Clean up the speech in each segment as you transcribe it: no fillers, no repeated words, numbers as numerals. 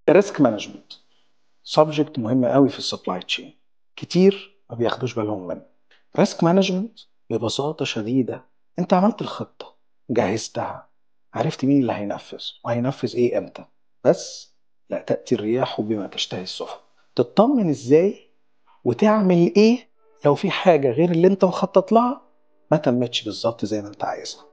الريسك مانجمنت سبجكت مهم قوي في السبلاي تشين، كتير ما بياخدوش بالهم منه. ريسك مانجمنت ببساطه شديده، انت عملت الخطه، جهزتها، عرفت مين اللي هينفذ وهينفذ ايه امتى، بس لا تاتي الرياح بما تشتهي السفن. تطمن ازاي وتعمل ايه لو في حاجه غير اللي انت مخطط لها ما تمتش بالظبط زي ما انت عايزها.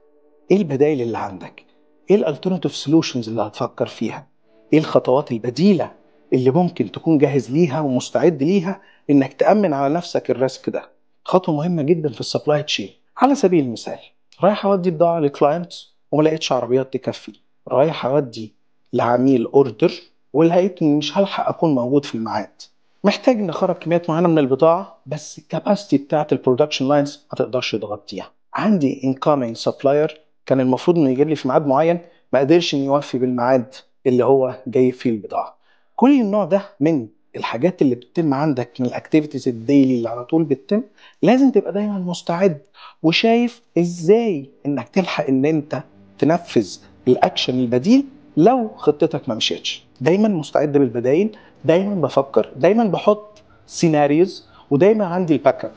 ايه البدائل اللي عندك؟ ايه الالترناتيف سولوشنز اللي هتفكر فيها؟ ايه الخطوات البديله اللي ممكن تكون جاهز ليها ومستعد ليها انك تامن على نفسك الريسك ده؟ خطوه مهمه جدا في السبلاي تشين. على سبيل المثال، رايح اودي بضاعه لكلاينت وما لقيتش عربيات تكفي، رايح اودي لعميل اوردر ولقيت اني مش هلحق اكون موجود في الميعاد، محتاج نخرج كميات معينه من البضاعه بس الكاباسيتي بتاعه البرودكشن لاينز ما تقدرش تغطيها. عندي انكامينج سبلاير كان المفروض انه يجي لي في ميعاد معين، ما قدرش انه يوفي بالميعاد اللي هو جاي فيه البضاعه. كل النوع ده من الحاجات اللي بتتم عندك من الاكتيفيتيز الديلي اللي على طول بتتم، لازم تبقى دايما مستعد وشايف ازاي انك تلحق ان انت تنفذ الاكشن البديل لو خطتك ما مشيتش. دايما مستعد بالبدايل، دايما بفكر، دايما بحط سيناريوز، ودايما عندي الباك اب،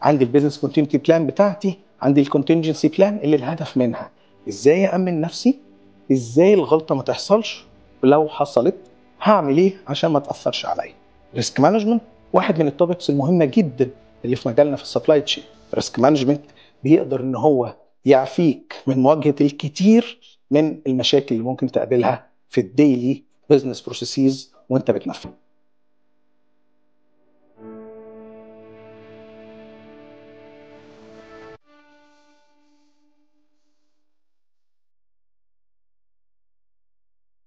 عندي البيزنس كونتينيتي بلان بتاعتي، عندي الكونتنجنسي بلان اللي الهدف منها ازاي أأمن نفسي، ازاي الغلطة ما تحصلش، ولو حصلت هعمل ايه عشان ما تأثرش عليا. ريسك مانجمنت واحد من التوبكس المهمة جدا اللي في مجالنا في السبلاي تشين. ريسك مانجمنت بيقدر ان هو يعفيك من مواجهة الكثير من المشاكل اللي ممكن تقابلها في الديلي بزنس بروسيسز وانت بتنفذ.